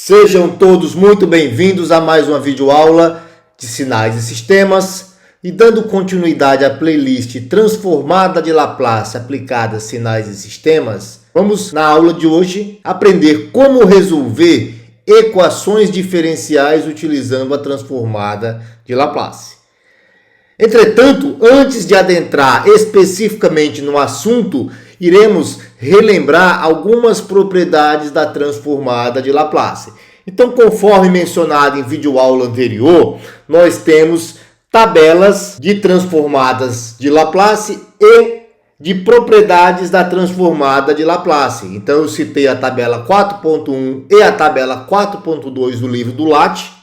Sejam todos muito bem-vindos a mais uma videoaula de sinais e sistemas. E dando continuidade à playlist Transformada de Laplace aplicada a sinais e sistemas, vamos na aula de hoje aprender como resolver equações diferenciais utilizando a transformada de Laplace. Entretanto, antes de adentrar especificamente no assunto, iremos relembrar algumas propriedades da transformada de Laplace. Então, conforme mencionado em videoaula anterior, nós temos tabelas de transformadas de Laplace e de propriedades da transformada de Laplace. Então, eu citei a tabela 4.1 e a tabela 4.2 do livro do Latte.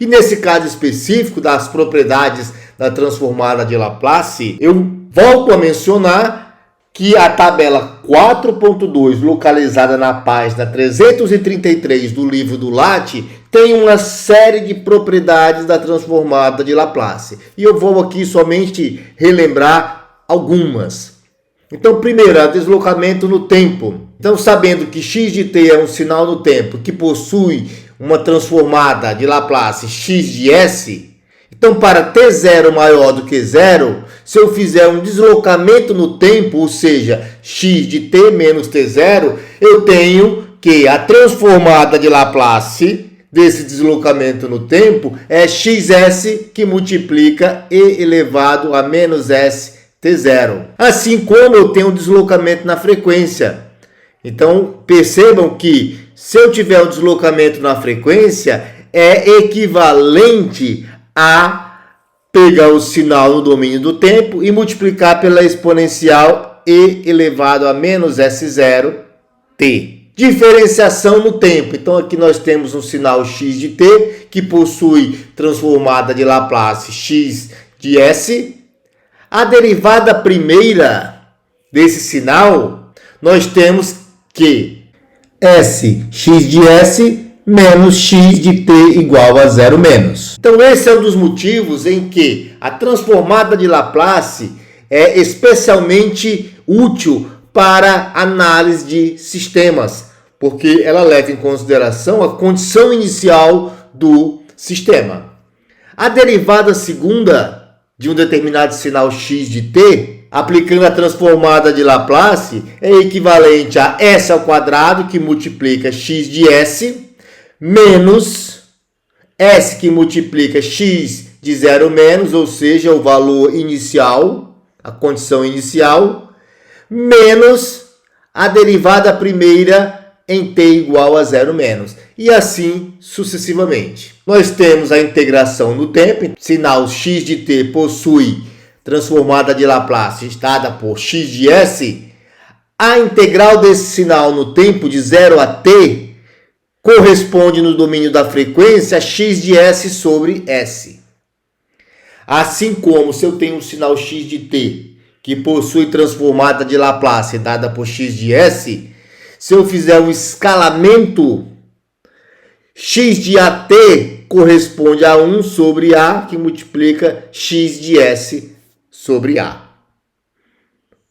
E nesse caso específico das propriedades da transformada de Laplace, eu volto a mencionar que a tabela 4.2, localizada na página 333 do livro do Latte, tem uma série de propriedades da transformada de Laplace. E eu vou aqui somente relembrar algumas. Então, primeiro, deslocamento no tempo. Então, sabendo que x de t é um sinal no tempo que possui uma transformada de Laplace x de s, então, para t0 maior do que 0, se eu fizer um deslocamento no tempo, ou seja, x de t menos t0, eu tenho que a transformada de Laplace desse deslocamento no tempo é xs que multiplica e elevado a menos s t0. Assim como eu tenho um deslocamento na frequência. Então, percebam que se eu tiver um deslocamento na frequência, é equivalente a pegar o sinal no domínio do tempo e multiplicar pela exponencial e elevado a menos S0 t. Diferenciação no tempo. Então aqui nós temos um sinal x de t que possui transformada de Laplace x de s. A derivada primeira desse sinal, nós temos que s x de s menos x de t igual a 0 menos. Então esse é um dos motivos em que a transformada de Laplace é especialmente útil para análise de sistemas, porque ela leva em consideração a condição inicial do sistema. A derivada segunda de um determinado sinal x de t, aplicando a transformada de Laplace, é equivalente a s ao quadrado, que multiplica x de s, menos s que multiplica x de 0 menos, ou seja, o valor inicial, a condição inicial, menos a derivada primeira em t igual a 0 menos. E assim sucessivamente. Nós temos a integração no tempo, sinal x de t possui transformada de Laplace dada por x de s. A integral desse sinal no tempo de 0 a t corresponde no domínio da frequência a x de s sobre s. Assim como se eu tenho um sinal x de t que possui transformada de Laplace dada por x de s, se eu fizer um escalamento, x de at corresponde a 1 sobre a, que multiplica x de s sobre a.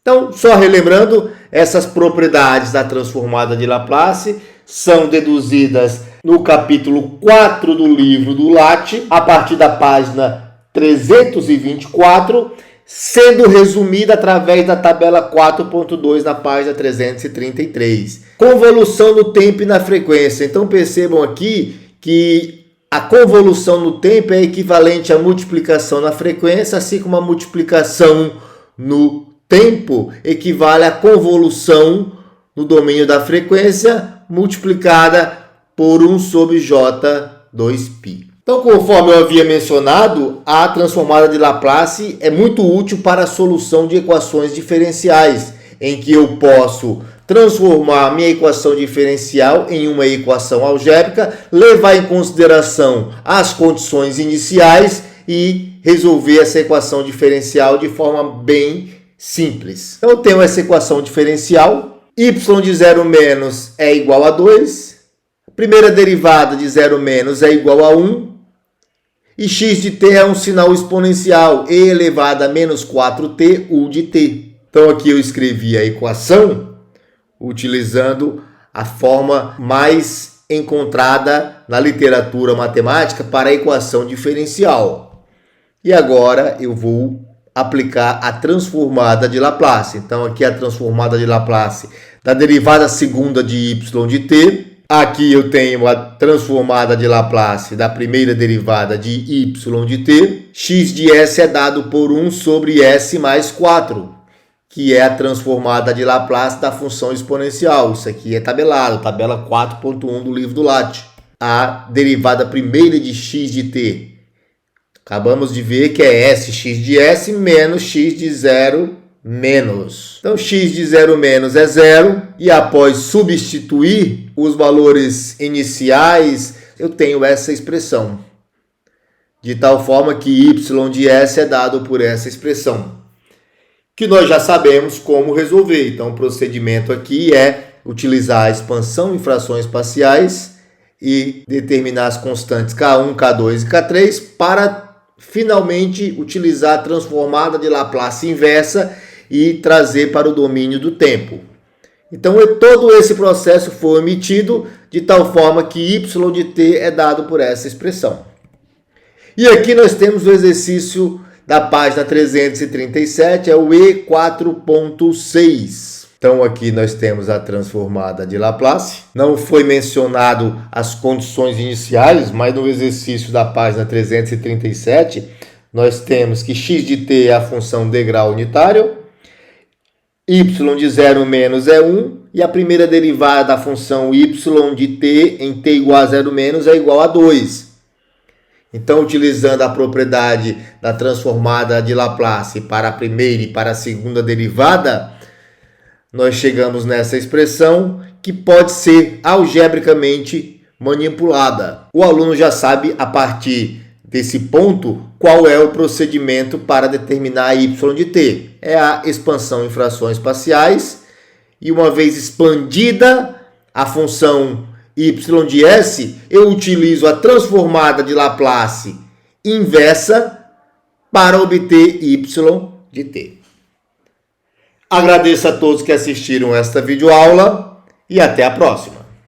Então, só relembrando, essas propriedades da transformada de Laplace são deduzidas no capítulo 4 do livro do Latte, a partir da página 324, sendo resumida através da tabela 4.2 na página 333. Convolução no tempo e na frequência. Então percebam aqui que a convolução no tempo é equivalente à multiplicação na frequência, assim como a multiplicação no tempo equivale à convolução no domínio da frequência multiplicada por 1 sobre J2π. Então, conforme eu havia mencionado, a transformada de Laplace é muito útil para a solução de equações diferenciais, em que eu posso transformar a minha equação diferencial em uma equação algébrica, levar em consideração as condições iniciais e resolver essa equação diferencial de forma bem simples. Então, eu tenho essa equação diferencial, y de 0 menos é igual a 2, primeira derivada de 0 menos é igual a 1, e x de t é um sinal exponencial, e elevado a menos 4t, u de t. Então aqui eu escrevi a equação utilizando a forma mais encontrada na literatura matemática para a equação diferencial. E agora eu vou aplicar a transformada de Laplace. Então aqui a transformada de Laplace da derivada segunda de y de t. Aqui eu tenho a transformada de Laplace da primeira derivada de y de t. X de s é dado por 1 sobre s mais 4, que é a transformada de Laplace da função exponencial. Isso aqui é tabelado, tabela 4.1 do livro do Latte. A derivada primeira de x de t. Acabamos de ver que é sx de s menos x de 0 menos. Então, x de 0 menos é 0. E após substituir os valores iniciais, eu tenho essa expressão. De tal forma que y de s é dado por essa expressão. Que nós já sabemos como resolver. Então, o procedimento aqui é utilizar a expansão em frações parciais e determinar as constantes K1, K2 e K3 para finalmente utilizar a transformada de Laplace inversa e trazer para o domínio do tempo. Então, todo esse processo foi omitido de tal forma que y de t é dado por essa expressão. E aqui nós temos o exercício da página 337, é o E4.6. Então aqui nós temos a transformada de Laplace. Não foi mencionado as condições iniciais, mas no exercício da página 337, nós temos que x de t é a função degrau unitário, y de 0 menos é 1, e a primeira derivada da função y de t em t igual a 0 menos é igual a 2. Então, utilizando a propriedade da transformada de Laplace para a primeira e para a segunda derivada, nós chegamos nessa expressão que pode ser algebricamente manipulada. O aluno já sabe, a partir desse ponto, qual é o procedimento para determinar y de t. É a expansão em frações parciais, e uma vez expandida a função y de s, eu utilizo a transformada de Laplace inversa para obter y de t. Agradeço a todos que assistiram esta videoaula e até a próxima.